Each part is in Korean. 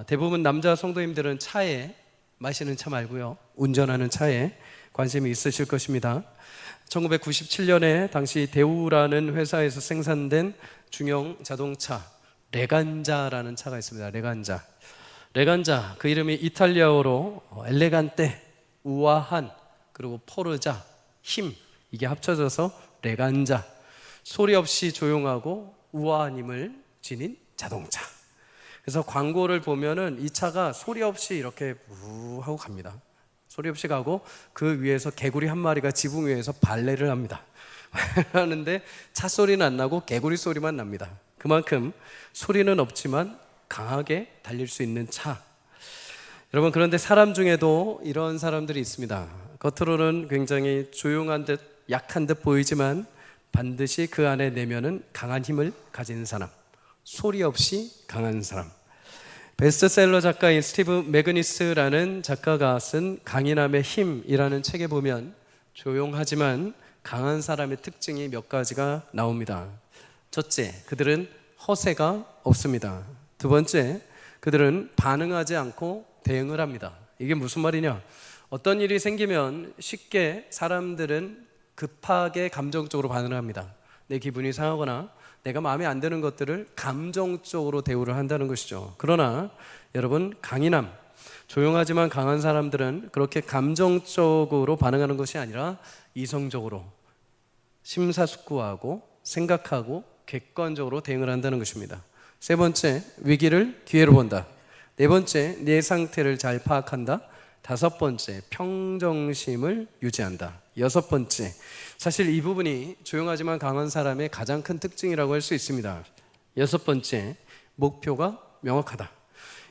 대부분 남자 성도님들은 차에, 마시는 차 말고요, 운전하는 차에 관심이 있으실 것입니다. 1997년에 당시 대우라는 회사에서 생산된 중형 자동차 레간자라는 차가 있습니다. 레간자, 그 이름이 이탈리아어로 엘레간테, 우아한, 그리고 포르자, 힘, 이게 합쳐져서 레간자. 소리 없이 조용하고 우아한 힘을 지닌 자동차. 그래서 광고를 보면은 이 차가 소리 없이 이렇게 우 하고 갑니다. 소리 없이 가고 그 위에서 개구리 한 마리가 지붕 위에서 발레를 합니다. 하는데 차 소리는 안 나고 개구리 소리만 납니다. 그만큼 소리는 없지만 강하게 달릴 수 있는 차. 여러분, 그런데 사람 중에도 이런 사람들이 있습니다. 겉으로는 굉장히 조용한 듯 약한 듯 보이지만 반드시 그 안에 내면은 강한 힘을 가진 사람, 소리 없이 강한 사람. 베스트셀러 작가인 스티브 매그니스라는 작가가 쓴 강인함의 힘이라는 책에 보면 조용하지만 강한 사람의 특징이 몇 가지가 나옵니다. 첫째, 그들은 허세가 없습니다. 두 번째, 그들은 반응하지 않고 대응을 합니다. 이게 무슨 말이냐? 어떤 일이 생기면 쉽게 사람들은 급하게 감정적으로 반응을 합니다. 내 기분이 상하거나 내가 마음에 안 드는 것들을 감정적으로 대우를 한다는 것이죠. 그러나 여러분, 강인함, 조용하지만 강한 사람들은 그렇게 감정적으로 반응하는 것이 아니라 이성적으로 심사숙고하고 생각하고 객관적으로 대응을 한다는 것입니다. 세 번째, 위기를 기회로 본다. 네 번째, 내 상태를 잘 파악한다. 다섯 번째, 평정심을 유지한다. 여섯 번째, 사실 이 부분이 조용하지만 강한 사람의 가장 큰 특징이라고 할 수 있습니다. 여섯 번째, 목표가 명확하다.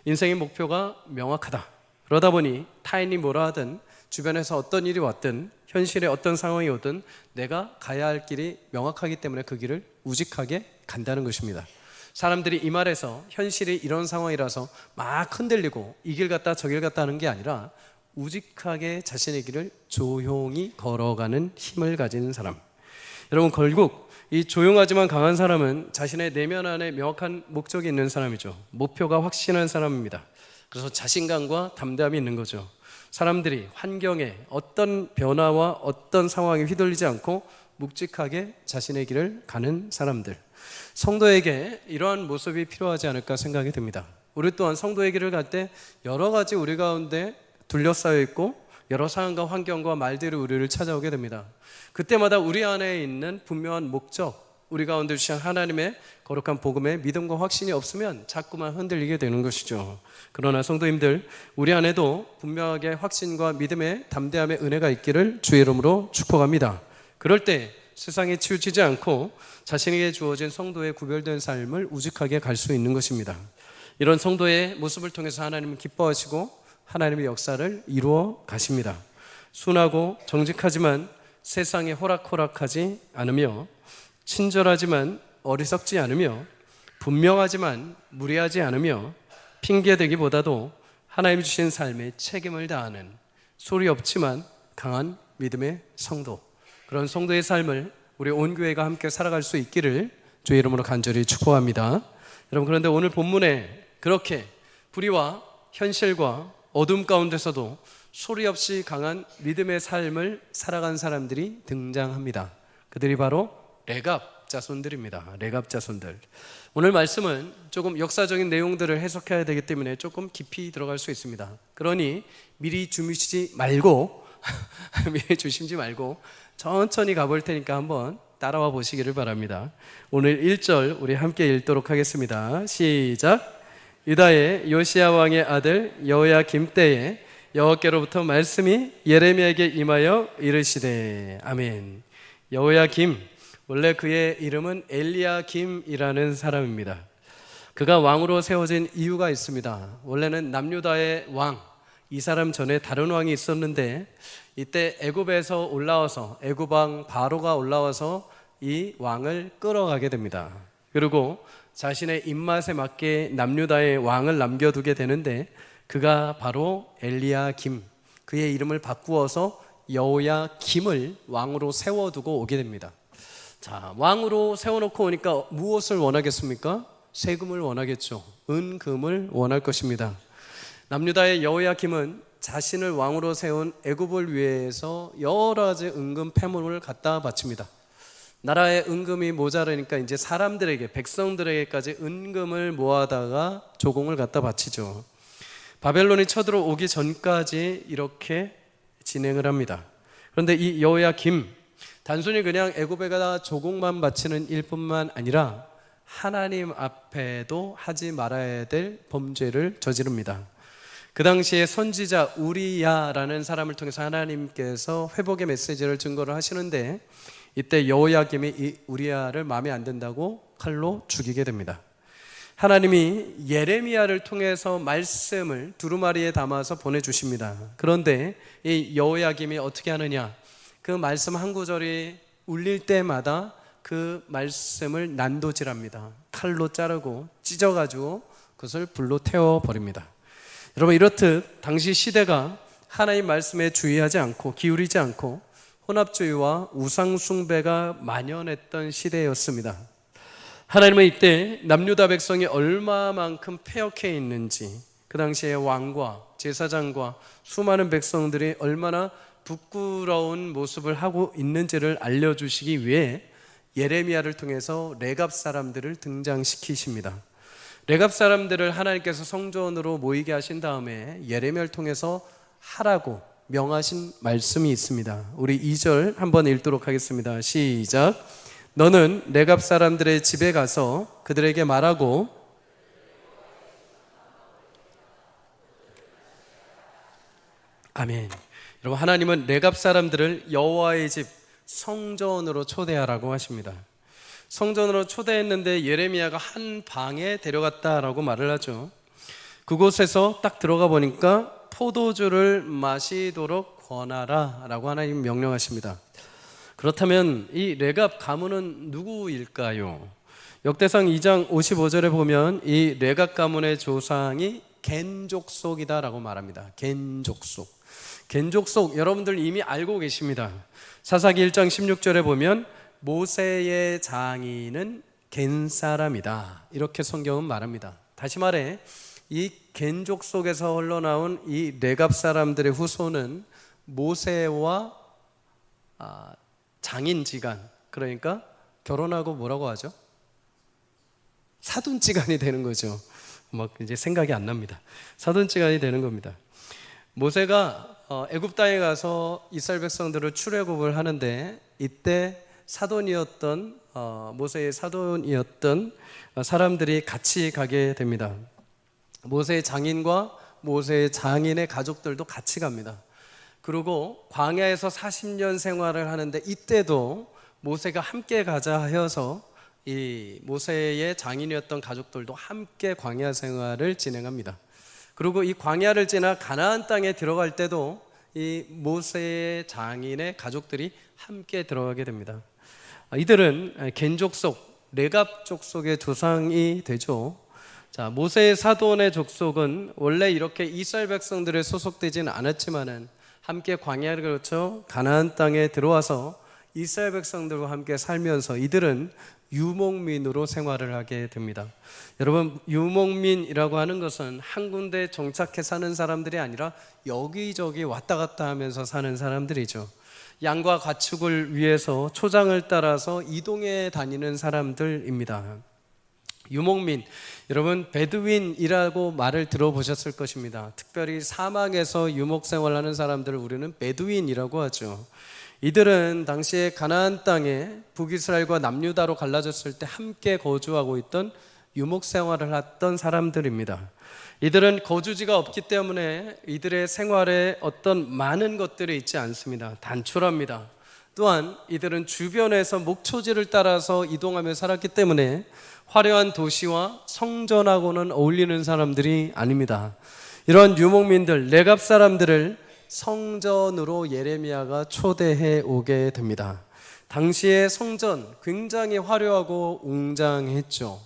인생의 목표가 명확하다. 그러다 보니 타인이 뭐라 하든, 주변에서 어떤 일이 왔든, 현실에 어떤 상황이 오든 내가 가야 할 길이 명확하기 때문에 그 길을 우직하게 간다는 것입니다. 사람들이 이 말에서 현실이 이런 상황이라서 막 흔들리고 이 길 갔다 저 길 갔다 하는 게 아니라 우직하게 자신의 길을 조용히 걸어가는 힘을 가진 사람. 여러분, 결국 이 조용하지만 강한 사람은 자신의 내면 안에 명확한 목적이 있는 사람이죠. 목표가 확신한 사람입니다. 그래서 자신감과 담대함이 있는 거죠. 사람들이 환경에 어떤 변화와 어떤 상황에 휘둘리지 않고 묵직하게 자신의 길을 가는 사람들. 성도에게 이러한 모습이 필요하지 않을까 생각이 듭니다. 우리 또한 성도의 길을 갈 때 여러 가지 우리 가운데 둘러싸여 있고 여러 상황과 환경과 말들이 우리를 찾아오게 됩니다. 그때마다 우리 안에 있는 분명한 목적, 우리 가운데 주신 하나님의 거룩한 복음에 믿음과 확신이 없으면 자꾸만 흔들리게 되는 것이죠. 그러나 성도님들, 우리 안에도 분명하게 확신과 믿음의 담대함의 은혜가 있기를 주의 이름으로 축복합니다. 그럴 때 세상에 치우치지 않고 자신에게 주어진 성도의 구별된 삶을 우직하게 갈 수 있는 것입니다. 이런 성도의 모습을 통해서 하나님은 기뻐하시고 하나님의 역사를 이루어 가십니다. 순하고 정직하지만 세상에 호락호락하지 않으며, 친절하지만 어리석지 않으며, 분명하지만 무례하지 않으며, 핑계대기보다도 하나님이 주신 삶에 책임을 다하는 소리 없지만 강한 믿음의 성도, 그런 성도의 삶을 우리 온 교회가 함께 살아갈 수 있기를 주의 이름으로 간절히 축복합니다. 여러분, 그런데 오늘 본문에 그렇게 불의와 현실과 어둠 가운데서도 소리 없이 강한 믿음의 삶을 살아간 사람들이 등장합니다. 그들이 바로 레갑 자손들입니다. 레갑 자손들. 오늘 말씀은 조금 역사적인 내용들을 해석해야 되기 때문에 조금 깊이 들어갈 수 있습니다. 그러니 미리 주무시지 말고 천천히 가볼 테니까 한번 따라와 보시기를 바랍니다. 오늘 1절 우리 함께 읽도록 하겠습니다. 시작. 유다의 요시야 왕의 아들 여호야김 때에 여호와께로부터 말씀이 예레미야에게 임하여 이르시되. 아멘. 여호야김, 원래 그의 이름은 엘리야김이라는 사람입니다. 그가 왕으로 세워진 이유가 있습니다. 원래는 남유다의 왕, 이 사람 전에 다른 왕이 있었는데 이때 애굽에서 올라와서, 애굽 왕 바로가 올라와서 이 왕을 끌어가게 됩니다. 그리고 자신의 입맛에 맞게 남유다의 왕을 남겨두게 되는데 그가 바로 엘리야김, 그의 이름을 바꾸어서 여호야김을 왕으로 세워두고 오게 됩니다. 자, 왕으로 세워놓고 오니까 무엇을 원하겠습니까? 세금을 원하겠죠. 은금을 원할 것입니다. 남유다의 여호야김은 자신을 왕으로 세운 애굽을 위해서 여러 가지 은금 폐물을 갖다 바칩니다. 나라의 은금이 모자라니까 이제 사람들에게, 백성들에게까지 은금을 모아다가 조공을 갖다 바치죠. 바벨론이 쳐들어오기 전까지 이렇게 진행을 합니다. 그런데 이 여호야김, 단순히 그냥 애굽에다 조공만 바치는 일뿐만 아니라 하나님 앞에도 하지 말아야 될 범죄를 저지릅니다. 그 당시에 선지자 우리야라는 사람을 통해서 하나님께서 회복의 메시지를 증거를 하시는데, 이때 여호야김이 이 우리야를 마음에 안 든다고 칼로 죽이게 됩니다. 하나님이 예레미야를 통해서 말씀을 두루마리에 담아서 보내주십니다. 그런데 이 여호야김이 어떻게 하느냐, 그 말씀 한 구절이 울릴 때마다 그 말씀을 난도질합니다. 칼로 자르고 찢어가지고 그것을 불로 태워버립니다. 여러분, 이렇듯 당시 시대가 하나님 말씀에 주의하지 않고 기울이지 않고 혼합주의와 우상숭배가 만연했던 시대였습니다. 하나님은 이때 남유다 백성이 얼마만큼 패역해 있는지, 그 당시에 왕과 제사장과 수많은 백성들이 얼마나 부끄러운 모습을 하고 있는지를 알려주시기 위해 예레미야를 통해서 레갑 사람들을 등장시키십니다. 레갑 사람들을 하나님께서 성전으로 모이게 하신 다음에 예레미야를 통해서 하라고 명하신 말씀이 있습니다. 우리 2절 한번 읽도록 하겠습니다. 시작. 너는 레갑 사람들의 집에 가서 그들에게 말하고, 아멘. 여러분, 하나님은 레갑 사람들을 여호와의 집 성전으로 초대하라고 하십니다. 성전으로 초대했는데 예레미야가 한 방에 데려갔다라고 말을 하죠. 그곳에서 딱 들어가 보니까 포도주를 마시도록 권하라 라고 하나님 명령하십니다. 그렇다면 이 레갑 가문은 누구일까요? 역대상 2장 55절에 보면 이 레갑 가문의 조상이 겐 족속이다 라고 말합니다. 겐 족속. 겐 족속 여러분들 이미 알고 계십니다. 사사기 1장 16절에 보면 모세의 장인은 겐 사람이다, 이렇게 성경은 말합니다. 다시 말해 이 겐 족속에서 흘러나온 이 레갑 사람들의 후손은 모세와 장인지간, 그러니까 결혼하고 뭐라고 하죠? 사돈지간이 되는 거죠. 막 이제 생각이 안 납니다. 사돈지간이 되는 겁니다. 모세가 애굽 땅에 가서 이스라엘 백성들을 출애굽을 하는데, 이때 사돈이었던 모세의 사돈이었던 사람들이 같이 가게 됩니다. 모세의 장인과 모세의 장인의 가족들도 같이 갑니다. 그리고 광야에서 40년 생활을 하는데, 이때도 모세가 함께 가자 하여서 이 모세의 장인이었던 가족들도 함께 광야 생활을 진행합니다. 그리고 이 광야를 지나 가나안 땅에 들어갈 때도 이 모세의 장인의 가족들이 함께 들어가게 됩니다. 이들은 겐 족속, 레갑 족속의 조상이 되죠. 자, 모세의 사돈의 족속은 원래 이렇게 이스라엘 백성들에 소속되지는 않았지만은 함께 광야를 거쳐 가나안 땅에 들어와서 이스라엘 백성들과 함께 살면서 이들은 유목민으로 생활을 하게 됩니다. 여러분, 유목민이라고 하는 것은 한 군데 정착해 사는 사람들이 아니라 여기저기 왔다 갔다 하면서 사는 사람들이죠. 양과 가축을 위해서 초장을 따라서 이동해 다니는 사람들입니다. 유목민, 여러분 베두인이라고 말을 들어보셨을 것입니다. 특별히 사막에서 유목 생활하는 사람들을 우리는 베두인이라고 하죠. 이들은 당시에 가나안 땅에 북이스라엘과 남유다로 갈라졌을 때 함께 거주하고 있던 유목 생활을 했던 사람들입니다. 이들은 거주지가 없기 때문에 이들의 생활에 어떤 많은 것들이 있지 않습니다. 단촐합니다. 또한 이들은 주변에서 목초지를 따라서 이동하며 살았기 때문에 화려한 도시와 성전하고는 어울리는 사람들이 아닙니다. 이러한 유목민들, 레갑 사람들을 성전으로 예레미야가 초대해 오게 됩니다. 당시의 성전 굉장히 화려하고 웅장했죠.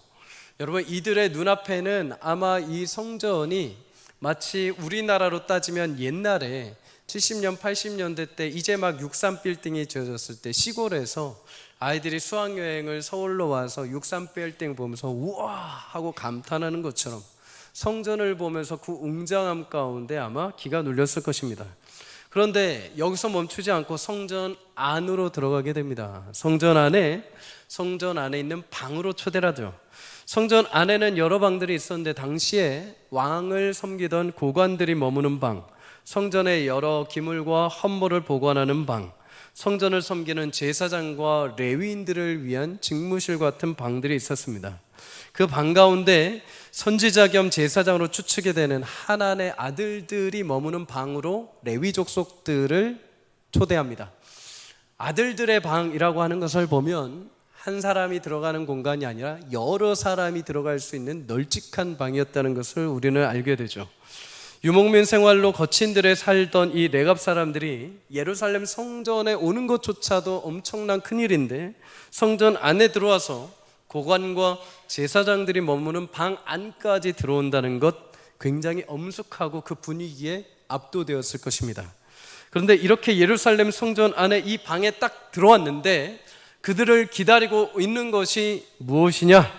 여러분, 이들의 눈앞에는 아마 이 성전이 마치 우리나라로 따지면 옛날에 70년, 80년대 때 이제 막 63 빌딩이 지어졌을 때 시골에서 아이들이 수학여행을 서울로 와서 63 빌딩 보면서 우와 하고 감탄하는 것처럼 성전을 보면서 그 웅장함 가운데 아마 기가 눌렸을 것입니다. 그런데 여기서 멈추지 않고 성전 안으로 들어가게 됩니다. 성전 안에 있는 방으로 초대를 하죠. 성전 안에는 여러 방들이 있었는데 당시에 왕을 섬기던 고관들이 머무는 방, 성전의 여러 기물과 헌물을 보관하는 방, 성전을 섬기는 제사장과 레위인들을 위한 직무실 같은 방들이 있었습니다. 그 방 가운데 선지자 겸 제사장으로 추측이 되는 하나님의 아들들이 머무는 방으로 레위 족속들을 초대합니다. 아들들의 방이라고 하는 것을 보면 한 사람이 들어가는 공간이 아니라 여러 사람이 들어갈 수 있는 널찍한 방이었다는 것을 우리는 알게 되죠. 유목민 생활로 거친들에 살던 이 레갑 사람들이 예루살렘 성전에 오는 것조차도 엄청난 큰일인데 성전 안에 들어와서 고관과 제사장들이 머무는 방 안까지 들어온다는 것, 굉장히 엄숙하고 그 분위기에 압도되었을 것입니다. 그런데 이렇게 예루살렘 성전 안에 이 방에 딱 들어왔는데 그들을 기다리고 있는 것이 무엇이냐?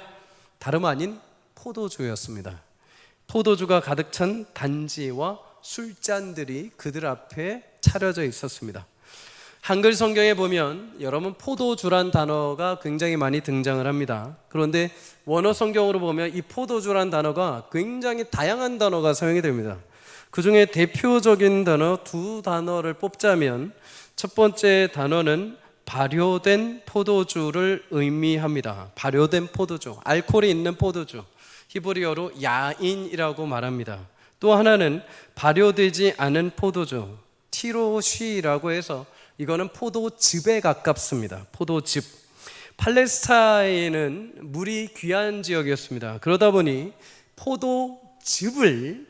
다름 아닌 포도주였습니다. 포도주가 가득 찬 단지와 술잔들이 그들 앞에 차려져 있었습니다. 한글 성경에 보면 여러분 포도주란 단어가 굉장히 많이 등장을 합니다. 그런데 원어 성경으로 보면 이 포도주란 단어가 굉장히 다양한 단어가 사용이 됩니다. 그 중에 대표적인 단어 두 단어를 뽑자면 첫 번째 단어는 발효된 포도주를 의미합니다. 발효된 포도주, 알코올이 있는 포도주, 히브리어로 야인이라고 말합니다. 또 하나는 발효되지 않은 포도주, 티로시라고 해서 이거는 포도즙에 가깝습니다. 포도즙. 팔레스타인은 물이 귀한 지역이었습니다. 그러다 보니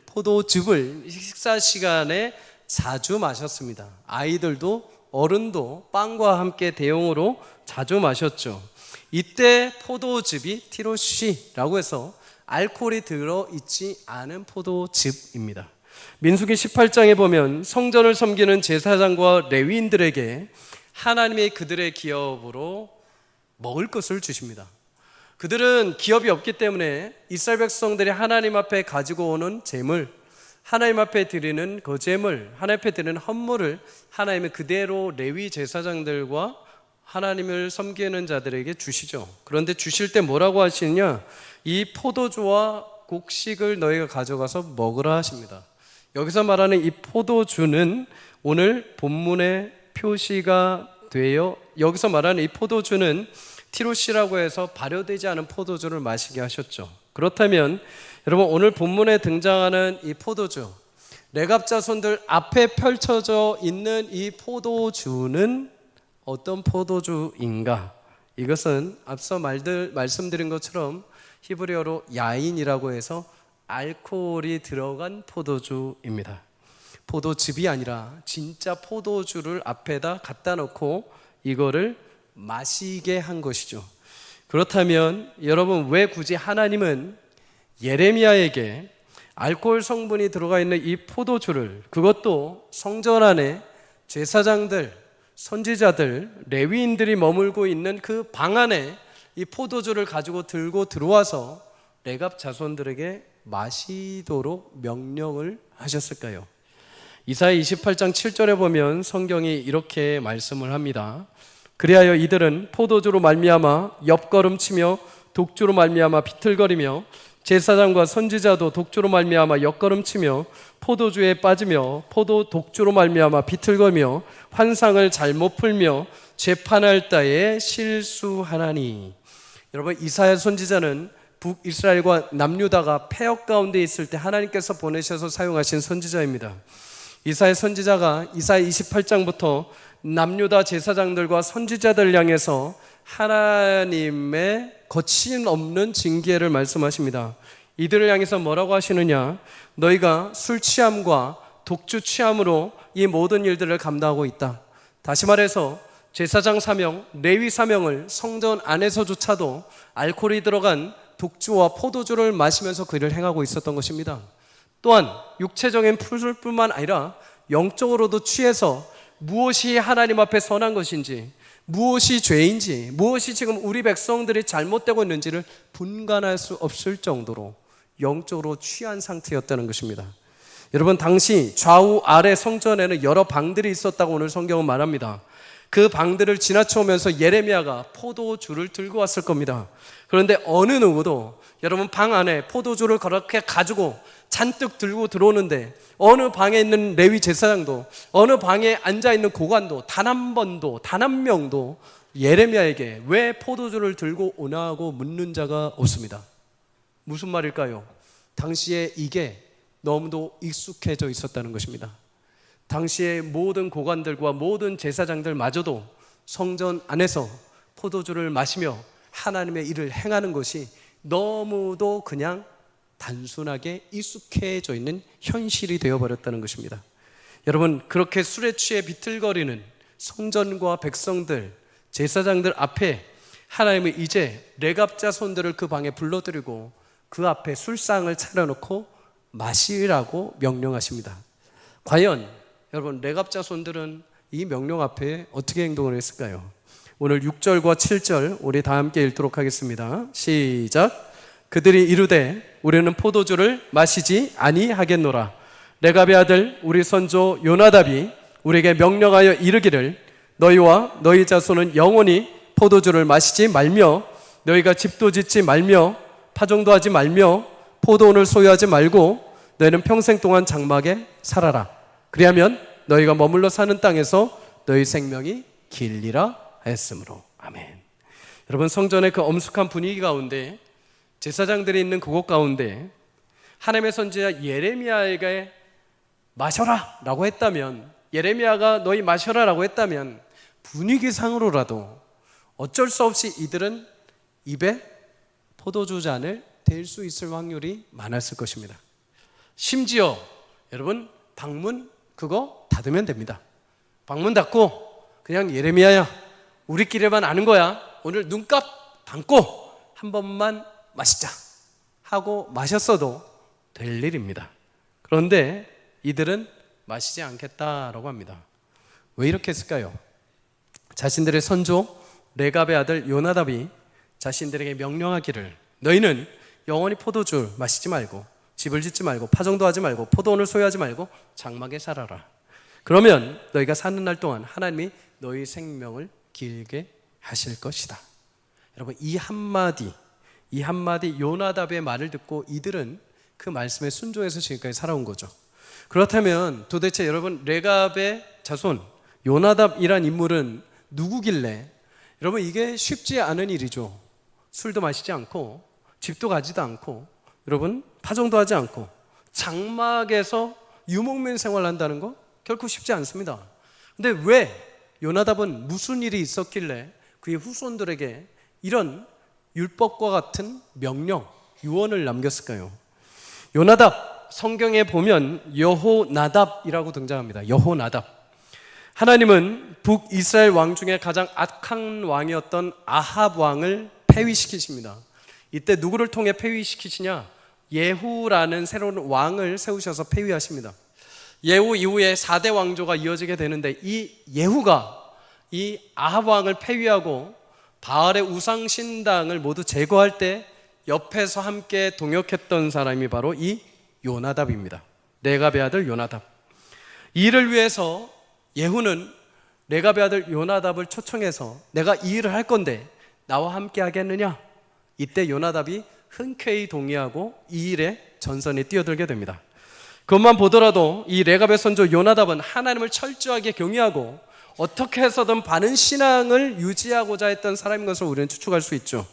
포도즙을 식사 시간에 자주 마셨습니다. 아이들도 어른도 빵과 함께 대용으로 자주 마셨죠. 이때 포도즙이 티로시라고 해서 알코올이 들어있지 않은 포도즙입니다. 민수기 18장에 보면 성전을 섬기는 제사장과 레위인들에게 하나님이 그들의 기업으로 먹을 것을 주십니다. 그들은 기업이 없기 때문에 이스라엘 백성들이 하나님 앞에 가지고 오는 재물, 하나님 앞에 드리는 그 재물, 하나님 앞에 드리는 헌물을 하나님이 그대로 레위 제사장들과 하나님을 섬기는 자들에게 주시죠. 그런데 주실 때 뭐라고 하시느냐? 이 포도주와 곡식을 너희가 가져가서 먹으라 하십니다. 여기서 말하는 이 포도주는 오늘 본문에 표시가 되어 여기서 말하는 이 포도주는 티로시라고 해서 발효되지 않은 포도주를 마시게 하셨죠. 그렇다면 여러분 오늘 본문에 등장하는 이 포도주, 레갑 자손들 앞에 펼쳐져 있는 이 포도주는 어떤 포도주인가? 이것은 앞서 말씀드린 것처럼 히브리어로 야인이라고 해서 알코올이 들어간 포도주입니다. 포도즙이 아니라 진짜 포도주를 앞에다 갖다 놓고 이거를 마시게 한 것이죠. 그렇다면 여러분 왜 굳이 하나님은 예레미야에게 알코올 성분이 들어가 있는 이 포도주를, 그것도 성전 안에 제사장들, 선지자들, 레위인들이 머물고 있는 그 방 안에 이 포도주를 가지고 들고 들어와서 레갑 자손들에게 마시도록 명령을 하셨을까요? 이사야 28장 7절에 보면 성경이 이렇게 말씀을 합니다. 그리하여 이들은 포도주로 말미암아 옆걸음치며 독주로 말미암아 비틀거리며 제사장과 선지자도 독주로 말미암아 옆걸음치며 포도주에 빠지며 포도 독주로 말미암아 비틀거리며 환상을 잘못 풀며 재판할 때에 실수하나니. 여러분 이사야 선지자는 북이스라엘과 남유다가 폐역 가운데 있을 때 하나님께서 보내셔서 사용하신 선지자입니다. 이사야 선지자가 이사야 28장부터 남유다 제사장들과 선지자들 향해서 하나님의 거침없는 징계를 말씀하십니다. 이들을 향해서 뭐라고 하시느냐? 너희가 술 취함과 독주 취함으로 이 모든 일들을 감당하고 있다. 다시 말해서 제사장 사명, 레위 사명을 성전 안에서조차도 알코올이 들어간 독주와 포도주를 마시면서 그 일을 행하고 있었던 것입니다. 또한 육체적인 풀뿐만 아니라 영적으로도 취해서 무엇이 하나님 앞에 선한 것인지, 무엇이 죄인지, 무엇이 지금 우리 백성들이 잘못되고 있는지를 분간할 수 없을 정도로 영적으로 취한 상태였다는 것입니다. 여러분, 당시 좌우 아래 성전에는 여러 방들이 있었다고 오늘 성경은 말합니다. 그 방들을 지나쳐오면서 예레미야가 포도주를 들고 왔을 겁니다. 그런데 어느 누구도 여러분 방 안에 포도주를 그렇게 가지고 잔뜩 들고 들어오는데, 어느 방에 있는 레위 제사장도, 어느 방에 앉아있는 고관도 단 한 번도, 단 한 명도 예레미야에게 왜 포도주를 들고 오나고 묻는 자가 없습니다. 무슨 말일까요? 당시에 이게 너무도 익숙해져 있었다는 것입니다. 당시에 모든 고관들과 모든 제사장들마저도 성전 안에서 포도주를 마시며 하나님의 일을 행하는 것이 너무도 그냥 단순하게 익숙해져 있는 현실이 되어버렸다는 것입니다. 여러분, 그렇게 술에 취해 비틀거리는 성전과 백성들, 제사장들 앞에 하나님은 이제 레갑 자손들을 그 방에 불러들이고 그 앞에 술상을 차려놓고 마시라고 명령하십니다. 과연 여러분, 레갑 자손들은 이 명령 앞에 어떻게 행동을 했을까요? 오늘 6절과 7절 우리 다 함께 읽도록 하겠습니다. 시작. 그들이 이르되 우리는 포도주를 마시지 아니하겠노라. 레갑의 아들 우리 선조 요나답이 우리에게 명령하여 이르기를 너희와 너희 자손은 영원히 포도주를 마시지 말며 너희가 집도 짓지 말며 파종도 하지 말며 포도원을 소유하지 말고 너희는 평생 동안 장막에 살아라. 그리하면 너희가 머물러 사는 땅에서 너희 생명이 길리라 하였으므로. 아멘. 여러분, 성전의 그 엄숙한 분위기 가운데, 제사장들이 있는 그곳 가운데 하나님의 선지자 예레미야에게 마셔라 라고 했다면, 예레미야가 너희 마셔라 라고 했다면 분위기상으로라도 어쩔 수 없이 이들은 입에 포도주 잔을 댈 수 있을 확률이 많았을 것입니다. 심지어 여러분, 방문 그거 닫으면 됩니다. 방문 닫고 그냥 예레미야야, 우리끼리만 아는 거야, 오늘 눈값 담고 한 번만 마시자 하고 마셨어도 될 일입니다. 그런데 이들은 마시지 않겠다라고 합니다. 왜 이렇게 했을까요? 자신들의 선조 레갑의 아들 요나답이 자신들에게 명령하기를 너희는 영원히 포도주 마시지 말고 집을 짓지 말고 파종도 하지 말고 포도원을 소유하지 말고 장막에 살아라. 그러면 너희가 사는 날 동안 하나님이 너희 생명을 길게 하실 것이다. 여러분, 이 한마디 요나답의 말을 듣고 이들은 그 말씀에 순종해서 지금까지 살아온 거죠. 그렇다면 도대체 여러분, 레갑의 자손 요나답이란 인물은 누구길래, 여러분 이게 쉽지 않은 일이죠. 술도 마시지 않고 집도 가지도 않고 여러분 파종도 하지 않고 장막에서 유목민 생활을 한다는 거 결코 쉽지 않습니다. 근데 왜 요나답은 무슨 일이 있었길래 그의 후손들에게 이런 율법과 같은 명령, 유언을 남겼을까요? 요나답, 성경에 보면 여호나답이라고 등장합니다. 여호나답. 하나님은 북이스라엘 왕 중에 가장 악한 왕이었던 아합 왕을 폐위시키십니다. 이때 누구를 통해 폐위시키시냐? 예후라는 새로운 왕을 세우셔서 폐위하십니다. 예후 이후에 4대 왕조가 이어지게 되는데, 이 예후가 이 아합 왕을 폐위하고 바알의 우상 신당을 모두 제거할 때 옆에서 함께 동역했던 사람이 바로 이 요나답입니다. 레갑의 아들 요나답. 이 일을 위해서 예후는 레갑의 아들 요나답을 초청해서 내가 이 일을 할 건데 나와 함께 하겠느냐? 이때 요나답이 흔쾌히 동의하고 이 일에 전선에 뛰어들게 됩니다. 그것만 보더라도 이 레갑의 선조 요나답은 하나님을 철저하게 경외하고 어떻게 해서든 바른 신앙을 유지하고자 했던 사람인 것을 우리는 추측할 수 있죠.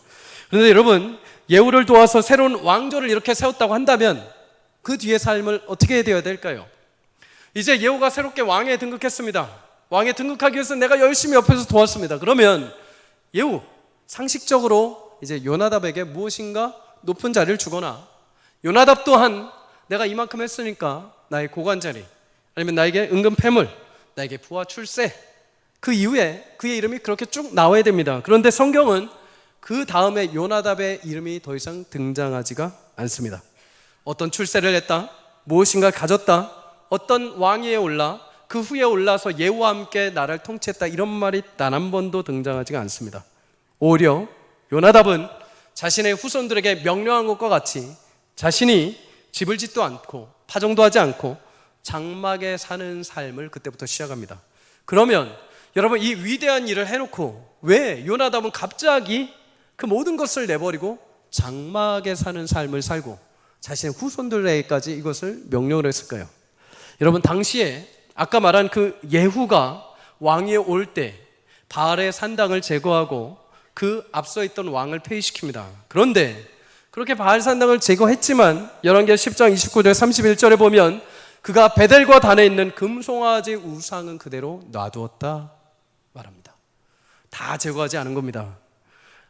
그런데 여러분, 예후를 도와서 새로운 왕조를 이렇게 세웠다고 한다면 그 뒤의 삶을 어떻게 되어야 될까요? 이제 예후가 새롭게 왕에 등극했습니다. 왕에 등극하기 위해서 내가 열심히 옆에서 도왔습니다. 그러면 예후, 상식적으로 이제 요나답에게 무엇인가 높은 자리를 주거나, 요나답 또한 내가 이만큼 했으니까 나의 고관 자리, 아니면 나에게 은근 패물, 나에게 부하 출세, 그 이후에 그의 이름이 그렇게 쭉 나와야 됩니다. 그런데 성경은 그 다음에 요나답의 이름이 더 이상 등장하지가 않습니다. 어떤 출세를 했다, 무엇인가 가졌다, 어떤 왕위에 올라 그 후에 올라서 예후와 함께 나라를 통치했다 이런 말이 단 한 번도 등장하지가 않습니다. 오히려 요나답은 자신의 후손들에게 명령한 것과 같이 자신이 집을 짓도 않고 파종도 하지 않고 장막에 사는 삶을 그때부터 시작합니다. 그러면 여러분, 이 위대한 일을 해놓고 왜 요나답은 갑자기 그 모든 것을 내버리고 장막에 사는 삶을 살고 자신의 후손들에게까지 이것을 명령을 했을까요? 여러분, 당시에 아까 말한 그 예후가 왕위에 올 때 바알의 산당을 제거하고 그 앞서 있던 왕을 폐위시킵니다. 그런데 그렇게 바알 산당을 제거했지만 열왕기하 10장 29절 31절에 보면 그가 베델과 단에 있는 금송아지 우상은 그대로 놔두었다 말합니다. 다 제거하지 않은 겁니다.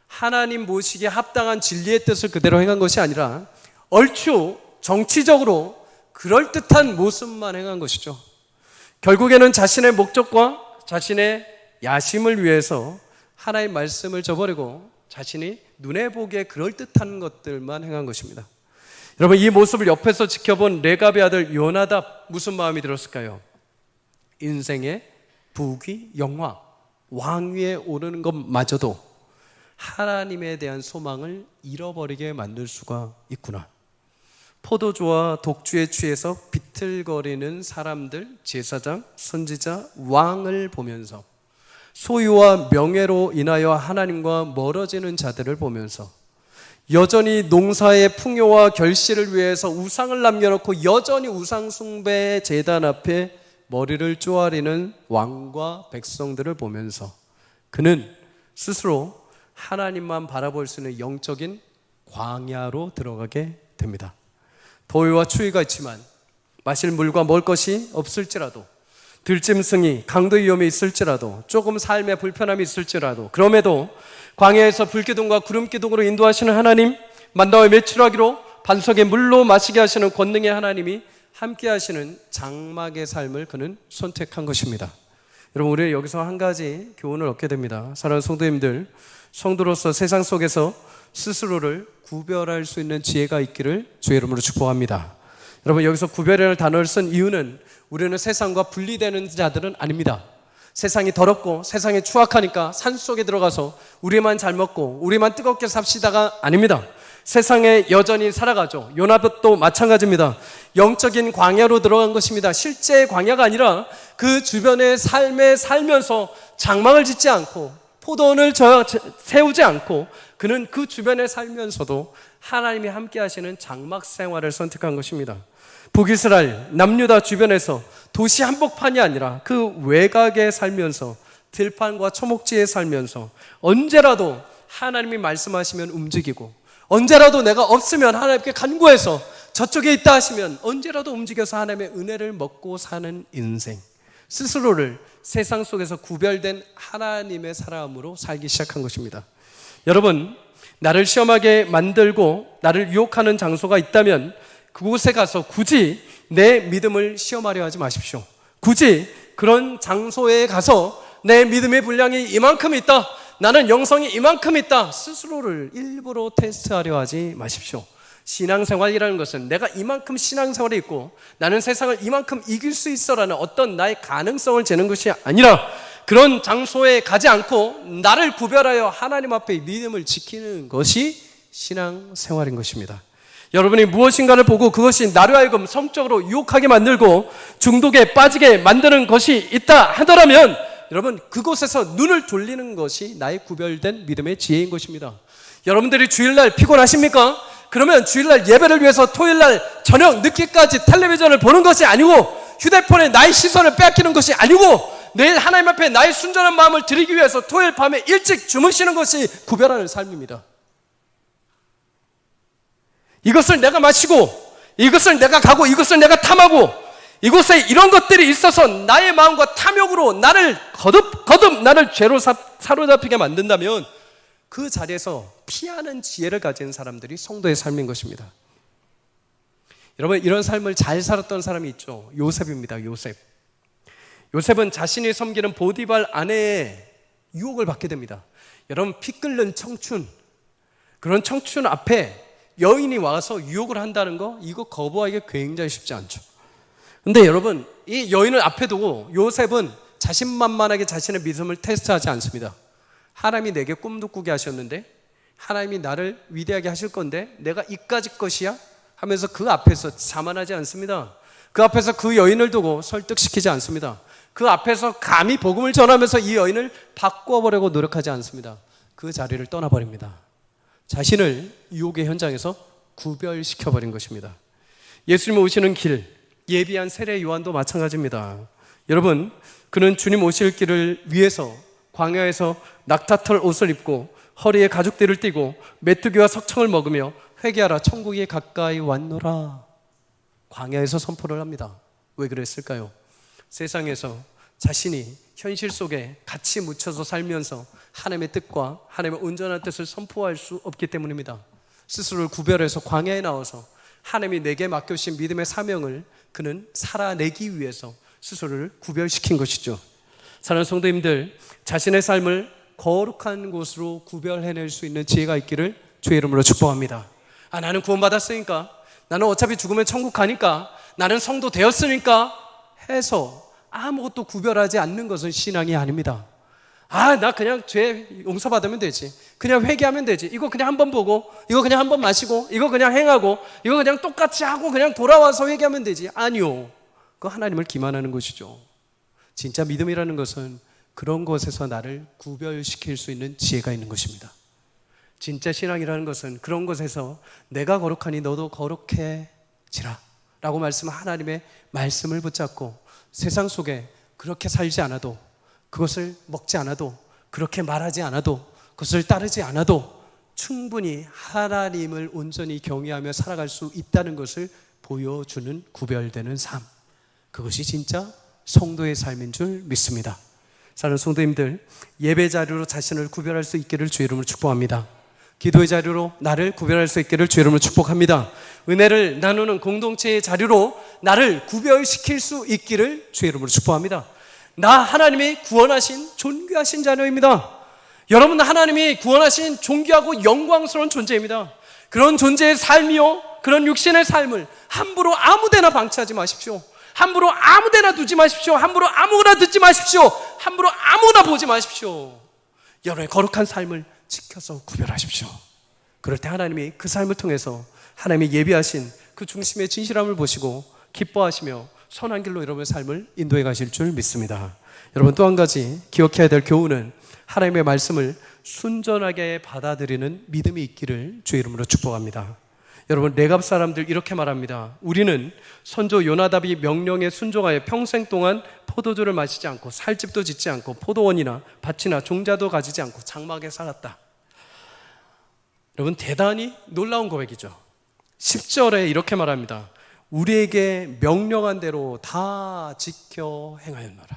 하나님 모시기에 합당한 진리의 뜻을 그대로 행한 것이 아니라 얼추 정치적으로 그럴듯한 모습만 행한 것이죠. 결국에는 자신의 목적과 자신의 야심을 위해서 하나님의 말씀을 저버리고 자신이 눈에 보기에 그럴듯한 것들만 행한 것입니다. 여러분, 이 모습을 옆에서 지켜본 레갑의 아들 요나답 무슨 마음이 들었을까요? 인생의 부귀, 영화, 왕위에 오르는 것마저도 하나님에 대한 소망을 잃어버리게 만들 수가 있구나. 포도주와 독주에 취해서 비틀거리는 사람들, 제사장, 선지자, 왕을 보면서 소유와 명예로 인하여 하나님과 멀어지는 자들을 보면서 여전히 농사의 풍요와 결실을 위해서 우상을 남겨놓고 여전히 우상 숭배의 제단 앞에 머리를 쪼아리는 왕과 백성들을 보면서 그는 스스로 하나님만 바라볼 수 있는 영적인 광야로 들어가게 됩니다. 더위와 추위가 있지만 마실 물과 먹을 것이 없을지라도 들짐승이 강도 위험이 있을지라도 조금 삶에 불편함이 있을지라도 그럼에도 광야에서 불기둥과 구름기둥으로 인도하시는 하나님, 만나와 매출하기로 반석의 물로 마시게 하시는 권능의 하나님이 함께 하시는 장막의 삶을 그는 선택한 것입니다. 여러분, 우리는 여기서 한 가지 교훈을 얻게 됩니다. 사랑하는 성도님들, 성도로서 세상 속에서 스스로를 구별할 수 있는 지혜가 있기를 주의 이름으로 축복합니다. 여러분, 여기서 구별이라는 단어를 쓴 이유는 우리는 세상과 분리되는 자들은 아닙니다. 세상이 더럽고 세상이 추악하니까 산속에 들어가서 우리만 잘 먹고 우리만 뜨겁게 삽시다가 아닙니다. 세상에 여전히 살아가죠. 요나답도 마찬가지입니다. 영적인 광야로 들어간 것입니다. 실제 광야가 아니라 그 주변의 삶에 살면서 장막을 짓지 않고 포도원을 세우지 않고 그는 그 주변에 살면서도 하나님이 함께 하시는 장막 생활을 선택한 것입니다. 북이스라엘, 남유다 주변에서 도시 한복판이 아니라 그 외곽에 살면서 들판과 초목지에 살면서 언제라도 하나님이 말씀하시면 움직이고 언제라도 내가 없으면 하나님께 간구해서 저쪽에 있다 하시면 언제라도 움직여서 하나님의 은혜를 먹고 사는 인생, 스스로를 세상 속에서 구별된 하나님의 사람으로 살기 시작한 것입니다. 여러분, 나를 시험하게 만들고 나를 유혹하는 장소가 있다면 그곳에 가서 굳이 내 믿음을 시험하려 하지 마십시오. 굳이 그런 장소에 가서 내 믿음의 분량이 이만큼 있다, 나는 영성이 이만큼 있다, 스스로를 일부러 테스트하려 하지 마십시오. 신앙생활이라는 것은 내가 이만큼 신앙생활이 있고 나는 세상을 이만큼 이길 수 있어라는 어떤 나의 가능성을 재는 것이 아니라 그런 장소에 가지 않고 나를 구별하여 하나님 앞에 믿음을 지키는 것이 신앙생활인 것입니다. 여러분이 무엇인가를 보고 그것이 나를 하여금 성적으로 유혹하게 만들고 중독에 빠지게 만드는 것이 있다 하더라면 여러분, 그곳에서 눈을 돌리는 것이 나의 구별된 믿음의 지혜인 것입니다. 여러분들이 주일날 피곤하십니까? 그러면 주일날 예배를 위해서 토요일날 저녁 늦게까지 텔레비전을 보는 것이 아니고 휴대폰에 나의 시선을 빼앗기는 것이 아니고 내일 하나님 앞에 나의 순전한 마음을 드리기 위해서 토요일 밤에 일찍 주무시는 것이 구별하는 삶입니다. 이것을 내가 마시고 이것을 내가 가고 이것을 내가 탐하고 이곳에 이런 것들이 있어서 나의 마음과 탐욕으로 나를 거듭 나를 죄로 사로잡히게 만든다면 그 자리에서 피하는 지혜를 가진 사람들이 성도의 삶인 것입니다. 여러분, 이런 삶을 잘 살았던 사람이 있죠. 요셉입니다. 요셉은 자신이 섬기는 보디발 아내의 유혹을 받게 됩니다. 여러분, 피 끓는 청춘, 그런 청춘 앞에 여인이 와서 유혹을 한다는 거, 이거 거부하기가 굉장히 쉽지 않죠. 근데 여러분, 이 여인을 앞에 두고 요셉은 자신만만하게 자신의 믿음을 테스트하지 않습니다. 하나님이 내게 꿈도 꾸게 하셨는데, 하나님이 나를 위대하게 하실 건데 내가 이까짓 것이야? 하면서 그 앞에서 자만하지 않습니다. 그 앞에서 그 여인을 두고 설득시키지 않습니다. 그 앞에서 감히 복음을 전하면서 이 여인을 바꿔보려고 노력하지 않습니다. 그 자리를 떠나버립니다. 자신을 유혹의 현장에서 구별시켜버린 것입니다. 예수님 오시는 길, 예비한 세례 요한도 마찬가지입니다. 여러분, 그는 주님 오실 길을 위해서 광야에서 낙타털 옷을 입고 허리에 가죽띠를 띠고 메뚜기와 석청을 먹으며 회개하라, 천국이 가까이 왔노라, 광야에서 선포를 합니다. 왜 그랬을까요? 세상에서 자신이 현실 속에 같이 묻혀서 살면서 하나님의 뜻과 하나님의 온전한 뜻을 선포할 수 없기 때문입니다. 스스로를 구별해서 광야에 나와서 하나님이 내게 맡겨주신 믿음의 사명을 그는 살아내기 위해서 스스로를 구별시킨 것이죠. 사랑하는 성도님들, 자신의 삶을 거룩한 곳으로 구별해낼 수 있는 지혜가 있기를 주의 이름으로 축복합니다. 나는 구원받았으니까, 나는 어차피 죽으면 천국 가니까, 나는 성도 되었으니까 해서 아무것도 구별하지 않는 것은 신앙이 아닙니다. 나 그냥 죄 용서받으면 되지, 그냥 회개하면 되지, 이거 그냥 한번 보고, 이거 그냥 한번 마시고, 이거 그냥 행하고, 이거 그냥 똑같이 하고 그냥 돌아와서 회개하면 되지. 아니요, 그거 하나님을 기만하는 것이죠. 진짜 믿음이라는 것은 그런 것에서 나를 구별시킬 수 있는 지혜가 있는 것입니다. 진짜 신앙이라는 것은 그런 것에서 내가 거룩하니 너도 거룩해지라 라고 말씀한 하나님의 말씀을 붙잡고 세상 속에 그렇게 살지 않아도, 그것을 먹지 않아도, 그렇게 말하지 않아도, 그것을 따르지 않아도 충분히 하나님을 온전히 경외하며 살아갈 수 있다는 것을 보여주는 구별되는 삶, 그것이 진짜 성도의 삶인 줄 믿습니다. 사랑하는 성도님들, 예배 자리로 자신을 구별할 수 있기를 주의 이름으로 축복합니다. 기도의 자리로 나를 구별할 수 있기를 주의 이름으로 축복합니다. 은혜를 나누는 공동체의 자리로 나를 구별시킬 수 있기를 주의 이름으로 축복합니다. 나 하나님이 구원하신 존귀하신 자녀입니다. 여러분, 하나님이 구원하신 존귀하고 영광스러운 존재입니다. 그런 존재의 삶이요, 그런 육신의 삶을 함부로 아무데나 방치하지 마십시오. 함부로 아무데나 두지 마십시오. 함부로 아무거나 듣지 마십시오. 함부로 아무나 보지 마십시오. 여러분의 거룩한 삶을 지켜서 구별하십시오. 그럴 때 하나님이 그 삶을 통해서 하나님이 예비하신 그 중심의 진실함을 보시고 기뻐하시며 선한 길로 여러분의 삶을 인도해 가실 줄 믿습니다. 여러분, 또 한 가지 기억해야 될 교훈은 하나님의 말씀을 순전하게 받아들이는 믿음이 있기를 주의 이름으로 축복합니다. 여러분, 레갑 사람들 이렇게 말합니다. 우리는 선조 요나답이 명령에 순종하여 평생 동안 포도주를 마시지 않고 살집도 짓지 않고 포도원이나 밭이나 종자도 가지지 않고 장막에 살았다. 여러분, 대단히 놀라운 고백이죠. 10절에 이렇게 말합니다. 우리에게 명령한 대로 다 지켜 행하였노라.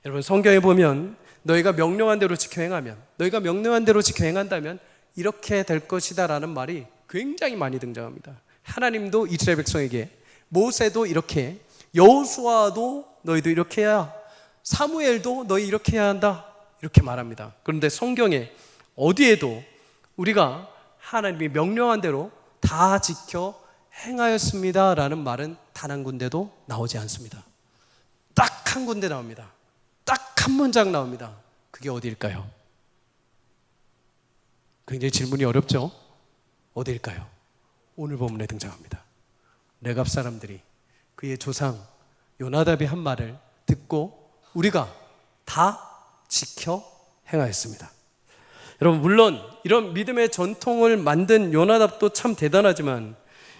여러분, 성경에 보면 너희가 명령한 대로 지켜 행하면, 너희가 명령한 대로 지켜 행한다면 이렇게 될 것이다 라는 말이 굉장히 많이 등장합니다. 하나님도 이스라엘 백성에게, 모세도 이렇게, 여호수아도 너희도 이렇게 해야, 사무엘도 너희 이렇게 해야 한다, 이렇게 말합니다. 그런데 성경에 어디에도 우리가 하나님이 명령한 대로 다 지켜 행하였습니다 라는 말은 단 한 군데도 나오지 않습니다. 딱 한 군데 나옵니다. 딱 한 문장 나옵니다. 그게 어디일까요? 굉장히 질문이 어렵죠? 어디일까요? 오늘 본문에 등장합니다. 레갑 사람들이 그의 조상 요나답이 한 말을 듣고 우리가 다 지켜 행하였습니다. 여러분, 물론 이런 믿음의 전통을 만든 요나답도 참 대단하지만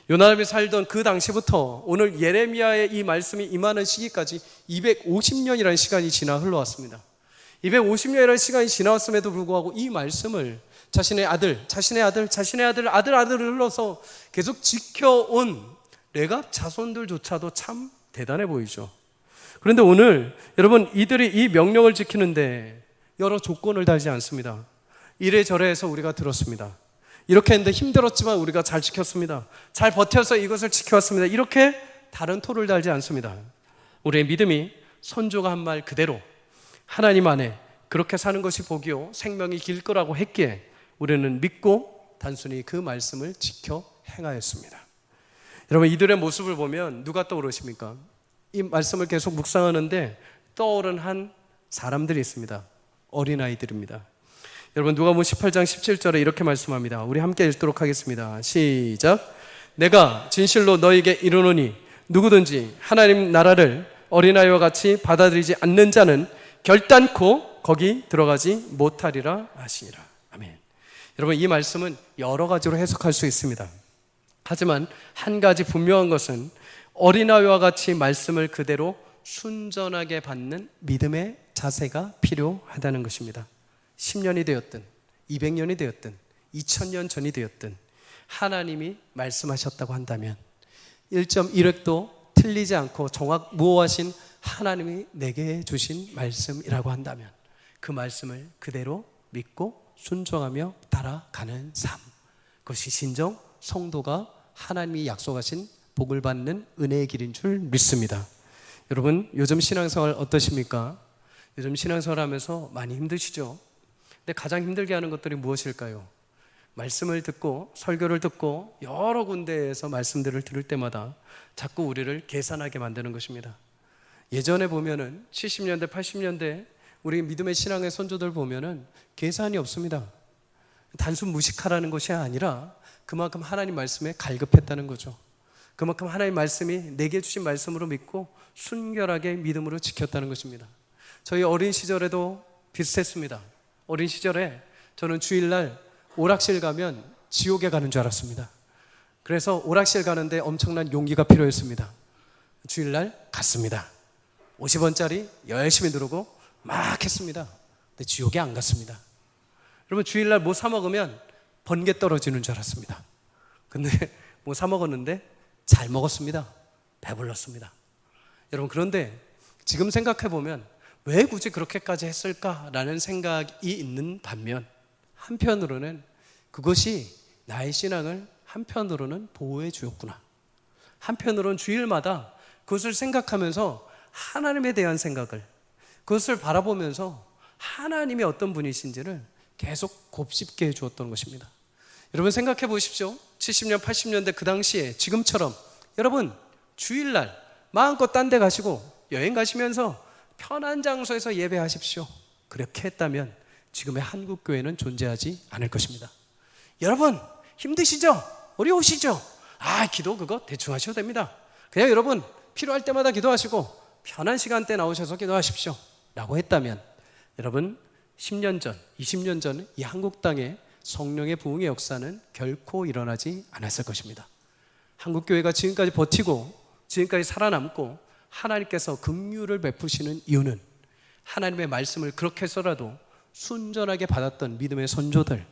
요나답이 살던 그 당시부터 오늘 예레미야의 이 말씀이 임하는 시기까지 250년이라는 시간이 지나 흘러왔습니다. 250년이라는 시간이 지나왔음에도 불구하고 이 말씀을 자신의 아들 아들을 흘러서 계속 지켜온 레갑 자손들조차도 참 대단해 보이죠. 그런데 오늘 여러분, 이들이 이 명령을 지키는데 여러 조건을 달지 않습니다. 이래저래 해서 우리가 들었습니다. 이렇게 했는데 힘들었지만 우리가 잘 지켰습니다. 잘 버텨서 이것을 지켜왔습니다. 이렇게 다른 토를 달지 않습니다. 우리의 믿음이 선조가 한 말 그대로 하나님 안에 그렇게 사는 것이 복이요 생명이 길 거라고 했기에 우리는 믿고 단순히 그 말씀을 지켜 행하였습니다. 여러분, 이들의 모습을 보면 누가 떠오르십니까? 이 말씀을 계속 묵상하는데 떠오른 한 사람들이 있습니다. 어린아이들입니다. 여러분, 누가복음 18장 17절에 이렇게 말씀합니다. 우리 함께 읽도록 하겠습니다. 시작. 내가 진실로 너에게 이르노니 누구든지 하나님 나라를 어린아이와 같이 받아들이지 않는 자는 결단코 거기 들어가지 못하리라 하시니라. 아멘. 여러분, 이 말씀은 여러 가지로 해석할 수 있습니다. 하지만 한 가지 분명한 것은 어린아이와 같이 말씀을 그대로 순전하게 받는 믿음의 자세가 필요하다는 것입니다. 10년이 되었든 200년이 되었든 2000년 전이 되었든 하나님이 말씀하셨다고 한다면 1.1획도 틀리지 않고 정확 무오하신 하나님이 내게 주신 말씀이라고 한다면 그 말씀을 그대로 믿고 순종하며 따라가는 삶, 그것이 진정 성도가 하나님이 약속하신 복을 받는 은혜의 길인 줄 믿습니다. 여러분, 요즘 신앙생활 어떠십니까? 요즘 신앙생활 하면서 많이 힘드시죠? 근데 가장 힘들게 하는 것들이 무엇일까요? 말씀을 듣고 설교를 듣고 여러 군데에서 말씀들을 들을 때마다 자꾸 우리를 계산하게 만드는 것입니다. 예전에 보면은 70년대 80년대 우리 믿음의 신앙의 선조들 보면은 계산이 없습니다. 단순 무식하라는 것이 아니라 그만큼 하나님 말씀에 갈급했다는 거죠. 그만큼 하나님 말씀이 내게 주신 말씀으로 믿고 순결하게 믿음으로 지켰다는 것입니다. 저희 어린 시절에도 비슷했습니다. 어린 시절에 저는 주일날 오락실 가면 지옥에 가는 줄 알았습니다. 그래서 오락실 가는데 엄청난 용기가 필요했습니다. 주일날 갔습니다. 50원짜리 열심히 누르고 막 했습니다. 근데 지옥에 안 갔습니다. 여러분, 주일날 뭐 사 먹으면 번개 떨어지는 줄 알았습니다. 근데 뭐 사 먹었는데 잘 먹었습니다. 배불렀습니다. 여러분, 그런데 지금 생각해 보면 왜 굳이 그렇게까지 했을까라는 생각이 있는 반면 한편으로는 그것이 나의 신앙을 한편으로는 보호해 주었구나. 한편으로는 주일마다 그것을 생각하면서 하나님에 대한 생각을, 그것을 바라보면서 하나님이 어떤 분이신지를 계속 곱씹게 해주었던 것입니다. 여러분, 생각해 보십시오. 70년 80년대 그 당시에 지금처럼 여러분 주일날 마음껏 딴 데 가시고 여행 가시면서 편한 장소에서 예배하십시오. 그렇게 했다면 지금의 한국교회는 존재하지 않을 것입니다. 여러분, 힘드시죠? 어려우시죠? 기도 그거 대충 하셔도 됩니다. 그냥 여러분 필요할 때마다 기도하시고 편한 시간대 나오셔서 기도하십시오 라고 했다면 여러분 10년 전, 20년 전 이 한국 땅에 성령의 부흥의 역사는 결코 일어나지 않았을 것입니다. 한국교회가 지금까지 버티고 지금까지 살아남고 하나님께서 긍휼을 베푸시는 이유는 하나님의 말씀을 그렇게 해서라도 순전하게 받았던 믿음의 선조들,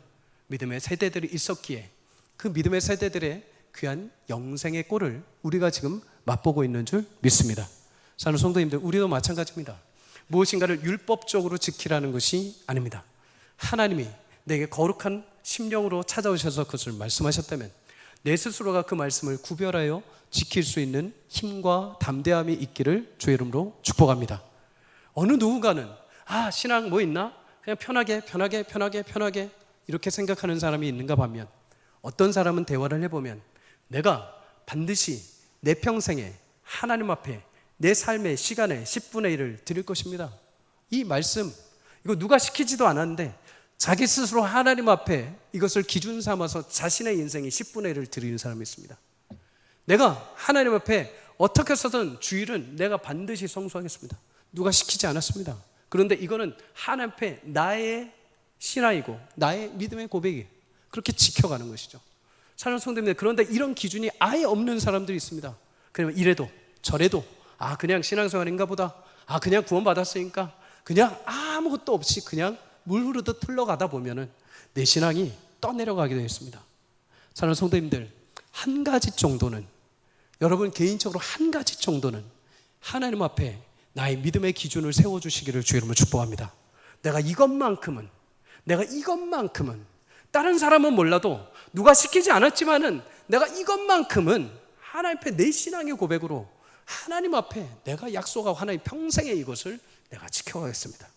믿음의 세대들이 있었기에 그 믿음의 세대들의 귀한 영생의 꼴을 우리가 지금 맛보고 있는 줄 믿습니다. 사랑하는 성도님들, 우리도 마찬가지입니다. 무엇인가를 율법적으로 지키라는 것이 아닙니다. 하나님이 내게 거룩한 심령으로 찾아오셔서 그것을 말씀하셨다면 내 스스로가 그 말씀을 구별하여 지킬 수 있는 힘과 담대함이 있기를 주의 이름으로 축복합니다. 어느 누군가는 신앙 뭐 있나? 그냥 편하게 이렇게 생각하는 사람이 있는가 반면 어떤 사람은 대화를 해보면 내가 반드시 내 평생에 하나님 앞에 내 삶의 시간의 10분의 1을 드릴 것입니다. 이 말씀 이거 누가 시키지도 않았는데 자기 스스로 하나님 앞에 이것을 기준 삼아서 자신의 인생의 10분의 1을 드리는 사람이 있습니다. 내가 하나님 앞에 어떻게 해서든 주일은 내가 반드시 성수하겠습니다. 누가 시키지 않았습니다. 그런데 이거는 하나님 앞에 나의 신앙이고 나의 믿음의 고백이 그렇게 지켜가는 것이죠. 사랑하는 성도님들, 그런데 이런 기준이 아예 없는 사람들이 있습니다. 그러면 이래도 저래도 그냥 신앙생활인가 보다, 그냥 구원받았으니까 그냥 아무것도 없이 그냥 물 흐르듯 흘러가다 보면은 내 신앙이 떠내려가게 되어 있습니다. 사랑하는 성도님들, 한 가지 정도는, 여러분 개인적으로 한 가지 정도는 하나님 앞에 나의 믿음의 기준을 세워주시기를 주의 이름으로 축복합니다. 내가 이것만큼은 다른 사람은 몰라도 누가 시키지 않았지만은 내가 이것만큼은 하나님 앞에 내 신앙의 고백으로 하나님 앞에 내가 약속하고 하나님 평생에 이것을 내가 지켜가겠습니다.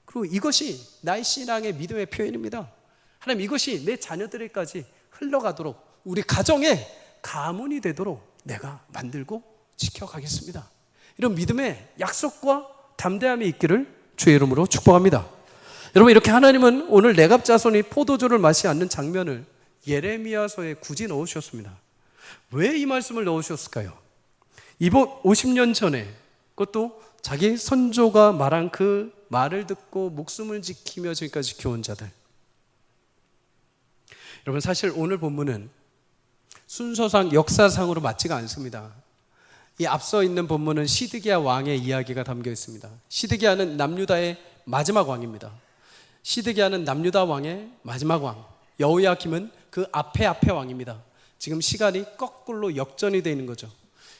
그리고 이것이 나의 신앙의 믿음의 표현입니다. 하나님, 이것이 내 자녀들에게까지 흘러가도록 우리 가정의 가문이 되도록 내가 만들고 지켜가겠습니다. 이런 믿음의 약속과 담대함이 있기를 주의 이름으로 축복합니다. 여러분, 이렇게 하나님은 오늘 레갑 자손이 포도주를 마시지 않는 장면을 예레미야서에 굳이 넣으셨습니다. 왜 이 말씀을 넣으셨을까요? 이번 50년 전에, 그것도 자기 선조가 말한 그 말을 듣고 목숨을 지키며 지금까지 지켜온 자들. 여러분, 사실 오늘 본문은 순서상 역사상으로 맞지가 않습니다. 이 앞서 있는 본문은 시드기야 왕의 이야기가 담겨 있습니다. 시드기야는 남유다의 마지막 왕입니다. 시드기야는 남유다 왕의 마지막 왕, 여호야김은 그 앞에 왕입니다. 지금 시간이 거꾸로 역전이 되어 있는 거죠.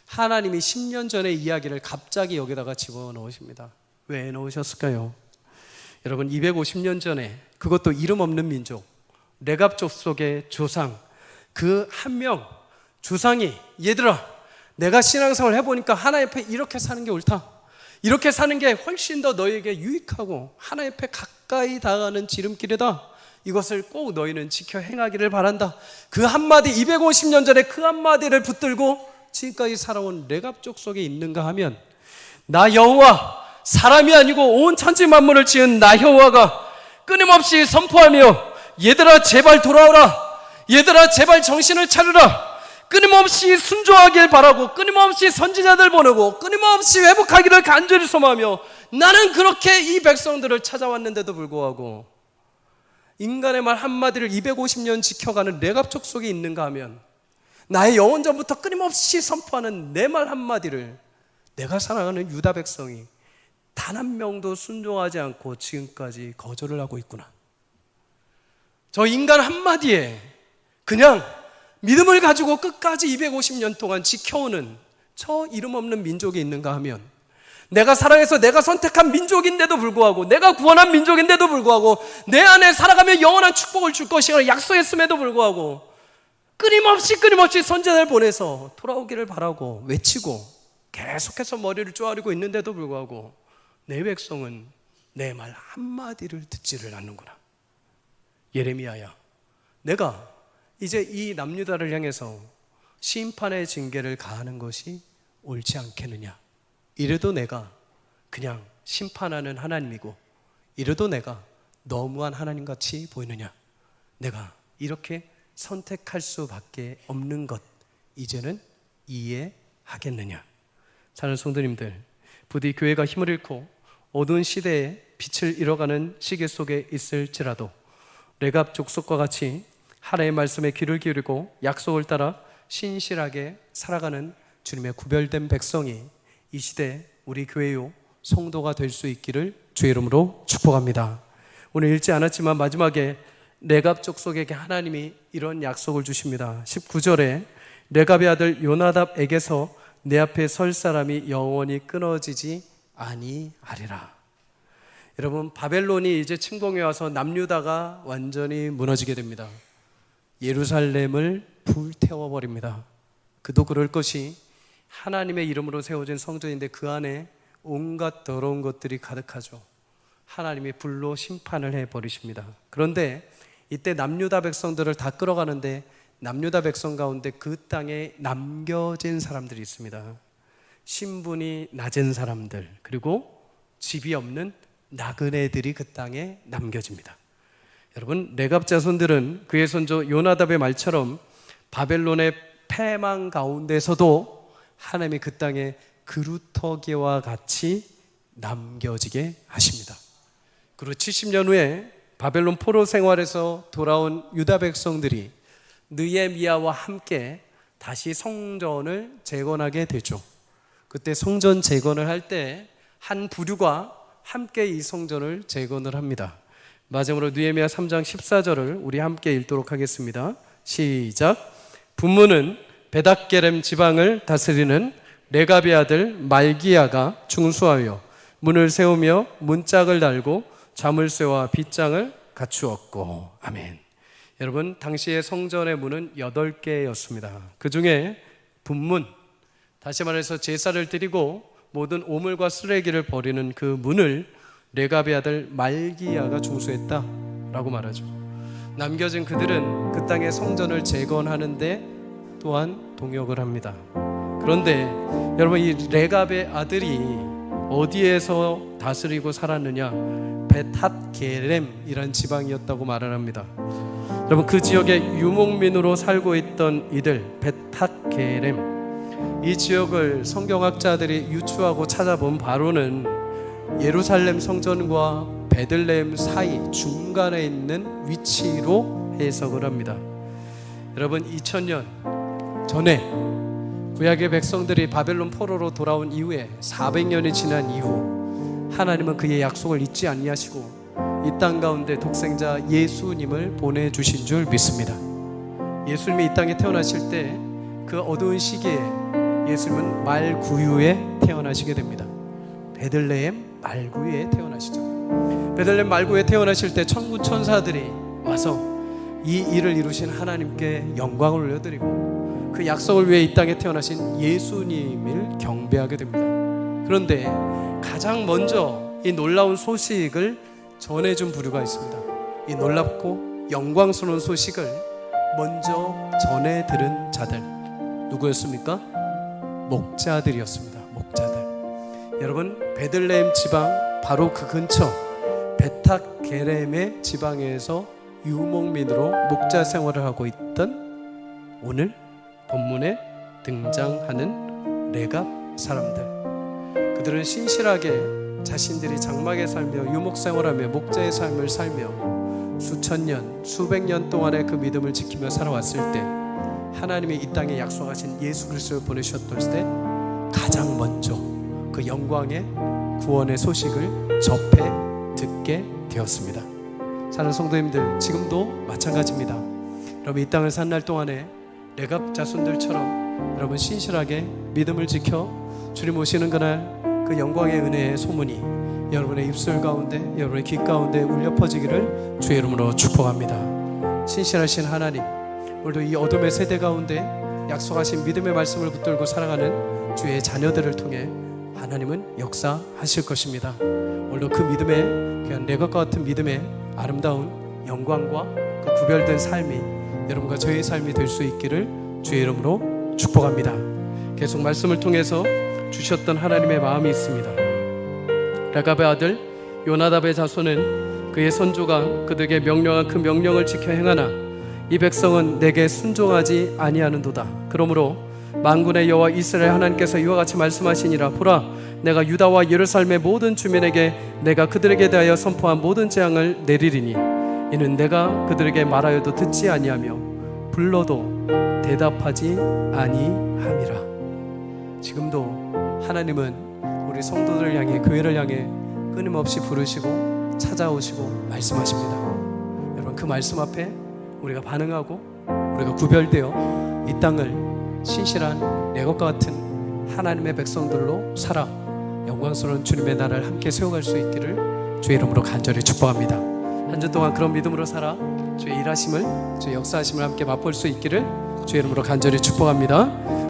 하나님이 10년 전의 이야기를 갑자기 여기다가 집어넣으십니다. 왜 넣으셨을까요? 여러분, 250년 전에, 그것도 이름 없는 민족, 레갑 족속의 조상, 그 한 명 조상이, 얘들아, 내가 신앙생활 해보니까 하나님 앞에 이렇게 사는 게 옳다, 이렇게 사는 게 훨씬 더 너에게 유익하고 하나님 앞에 가까이 다가가는 지름길이다, 이것을 꼭 너희는 지켜 행하기를 바란다. 그 한마디, 250년 전에 그 한마디를 붙들고 지금까지 살아온 레갑 족속에 있는가 하면, 나 여호와, 사람이 아니고 온 천지 만물을 지은 나 여호와가 끊임없이 선포하며, 얘들아 제발 돌아오라, 얘들아 제발 정신을 차려라, 끊임없이 순종하길 바라고, 끊임없이 선지자들 보내고, 끊임없이 회복하기를 간절히 소망하며, 나는 그렇게 이 백성들을 찾아왔는데도 불구하고 인간의 말 한마디를 250년 지켜가는 레갑 족속에 있는가 하면, 나의 영원전부터 끊임없이 선포하는 내 말 한마디를 내가 사랑하는 유다 백성이 단 한 명도 순종하지 않고 지금까지 거절을 하고 있구나. 저 인간 한마디에 그냥 믿음을 가지고 끝까지 250년 동안 지켜오는 저 이름 없는 민족이 있는가 하면, 내가 사랑해서 내가 선택한 민족인데도 불구하고, 내가 구원한 민족인데도 불구하고, 내 안에 살아가며 영원한 축복을 줄 것이라고 약속했음에도 불구하고 끊임없이 선지자를 보내서 돌아오기를 바라고 외치고 계속해서 머리를 쪼아리고 있는데도 불구하고 내 백성은 내 말 한마디를 듣지를 않는구나. 예레미야야, 내가 이제 이 남유다를 향해서 심판의 징계를 가하는 것이 옳지 않겠느냐. 이래도 내가 그냥 심판하는 하나님이고, 이래도 내가 너무한 하나님같이 보이느냐. 내가 이렇게 선택할 수밖에 없는 것 이제는 이해하겠느냐. 사랑하는 성도님들, 부디 교회가 힘을 잃고 어두운 시대에 빛을 잃어가는 시기 속에 있을지라도 레갑 족속과 같이 하나님의 말씀에 귀를 기울이고 약속을 따라 신실하게 살아가는 주님의 구별된 백성이 이 시대 우리 교회요 성도가 될 수 있기를 주의 이름으로 축복합니다. 오늘 읽지 않았지만 마지막에 레갑 족속에게 하나님이 이런 약속을 주십니다. 19절에 레갑의 아들 요나답에게서 내 앞에 설 사람이 영원히 끊어지지 아니하리라. 여러분, 바벨론이 이제 침공해 와서 남유다가 완전히 무너지게 됩니다. 예루살렘을 불태워버립니다. 그도 그럴 것이 하나님의 이름으로 세워진 성전인데 그 안에 온갖 더러운 것들이 가득하죠. 하나님이 불로 심판을 해버리십니다. 그런데 이때 남유다 백성들을 다 끌어가는데 남유다 백성 가운데 그 땅에 남겨진 사람들이 있습니다. 신분이 낮은 사람들, 그리고 집이 없는 나그네들이 그 땅에 남겨집니다. 여러분, 레갑 자손들은 그의 선조 요나답의 말처럼 바벨론의 패망 가운데서도 하나님이 그 땅에 그루터기와 같이 남겨지게 하십니다. 그리고 70년 후에 바벨론 포로 생활에서 돌아온 유다 백성들이 느헤미야와 함께 다시 성전을 재건하게 되죠. 그때 성전 재건을 할 때 한 부류가 함께 이 성전을 재건을 합니다. 마지막으로 느헤미야 3장 14절을 우리 함께 읽도록 하겠습니다. 시작. 분문은 베닥게렘 지방을 다스리는 레갑의 아들 말기야가 중수하여 문을 세우며 문짝을 달고 자물쇠와 빗장을 갖추었고. 아멘. 여러분, 당시의 성전의 문은 8개였습니다. 그 중에 분문, 다시 말해서 제사를 드리고 모든 오물과 쓰레기를 버리는 그 문을 레갑의 아들 말기야가 중수했다라고 말하죠. 남겨진 그들은 그 땅의 성전을 재건하는데 또한 동역을 합니다. 그런데 여러분, 이 레갑의 아들이 어디에서 다스리고 살았느냐? 벳핫게렘이란 지방이었다고 말을 합니다. 여러분, 그 지역에 유목민으로 살고 있던 이들, 벳핫게렘, 이 지역을 성경학자들이 유추하고 찾아본 바로는 예루살렘 성전과 베들레헴 사이 중간에 있는 위치로 해석을 합니다. 여러분, 2000년 전에 구약의 백성들이 바벨론 포로로 돌아온 이후에 400년이 지난 이후 하나님은 그의 약속을 잊지 아니하시고 이 땅 가운데 독생자 예수님을 보내주신 줄 믿습니다. 예수님이 이 땅에 태어나실 때 그 어두운 시기에 예수님은 말구유에 태어나시게 됩니다. 베들레헴 말구유에 태어나시죠. 베들레헴 말구유에 태어나실 때 천군 천사들이 와서 이 일을 이루신 하나님께 영광을 올려드리고 그 약속을 위해 이 땅에 태어나신 예수님을 경배하게 됩니다. 그런데 가장 먼저 이 놀라운 소식을 전해준 부류가 있습니다. 이 놀랍고 영광스러운 소식을 먼저 전해 들은 자들, 누구였습니까? 목자들이었습니다. 목자들. 여러분, 베들레헴 지방 바로 그 근처 벳핫게렘의 지방에서 유목민으로 목자 생활을 하고 있던 오늘 본문에 등장하는 레갑 사람들, 그들은 신실하게 자신들이 장막에 살며 유목 생활하며 목자의 삶을 살며 수천 년, 수백 년 동안의 그 믿음을 지키며 살아왔을 때 하나님이 이 땅에 약속하신 예수 그리스도를 보내셨을 때 가장 먼저 그 영광의 구원의 소식을 접해 듣게 되었습니다. 사랑하는 성도님들, 지금도 마찬가지입니다. 여러분, 이 땅을 산 날 동안에 레갑 자손들처럼 여러분 신실하게 믿음을 지켜 주님 오시는 그날 그 영광의 은혜의 소문이 여러분의 입술 가운데, 여러분의 귀 가운데 울려 퍼지기를 주의 이름으로 축복합니다. 신실하신 하나님, 오늘도 이 어둠의 세대 가운데 약속하신 믿음의 말씀을 붙들고 살아가는 주의 자녀들을 통해 하나님은 역사하실 것입니다. 오늘도 그 믿음의 귀한 레갑과 같은 믿음의 아름다운 영광과 그 구별된 삶이 여러분과 저의 삶이 될 수 있기를 주의 이름으로 축복합니다. 계속 말씀을 통해서 주셨던 하나님의 마음이 있습니다. 레갑의 아들 요나답의 자손은 그의 선조가 그들에게 명령한 그 명령을 지켜 행하나 이 백성은 내게 순종하지 아니하는도다. 그러므로 만군의 여호와 이스라엘 하나님께서 이와 같이 말씀하시니라. 보라, 내가 유다와 예루살렘의 모든 주민에게 내가 그들에게 대하여 선포한 모든 재앙을 내리리니 이는 내가 그들에게 말하여도 듣지 아니하며 불러도 대답하지 아니함이라. 지금도 하나님은 우리 성도들을 향해, 교회를 향해 끊임없이 부르시고 찾아오시고 말씀하십니다. 여러분, 그 말씀 앞에 우리가 반응하고 우리가 구별되어 이 땅을 신실한 레갑과 같은 하나님의 백성들로 살아 영광스러운 주님의 나라를 함께 세워갈 수 있기를 주의 이름으로 간절히 축복합니다. 한 주 동안 그런 믿음으로 살아 주의 일하심을, 주의 역사하심을 함께 맛볼 수 있기를 주의 이름으로 간절히 축복합니다.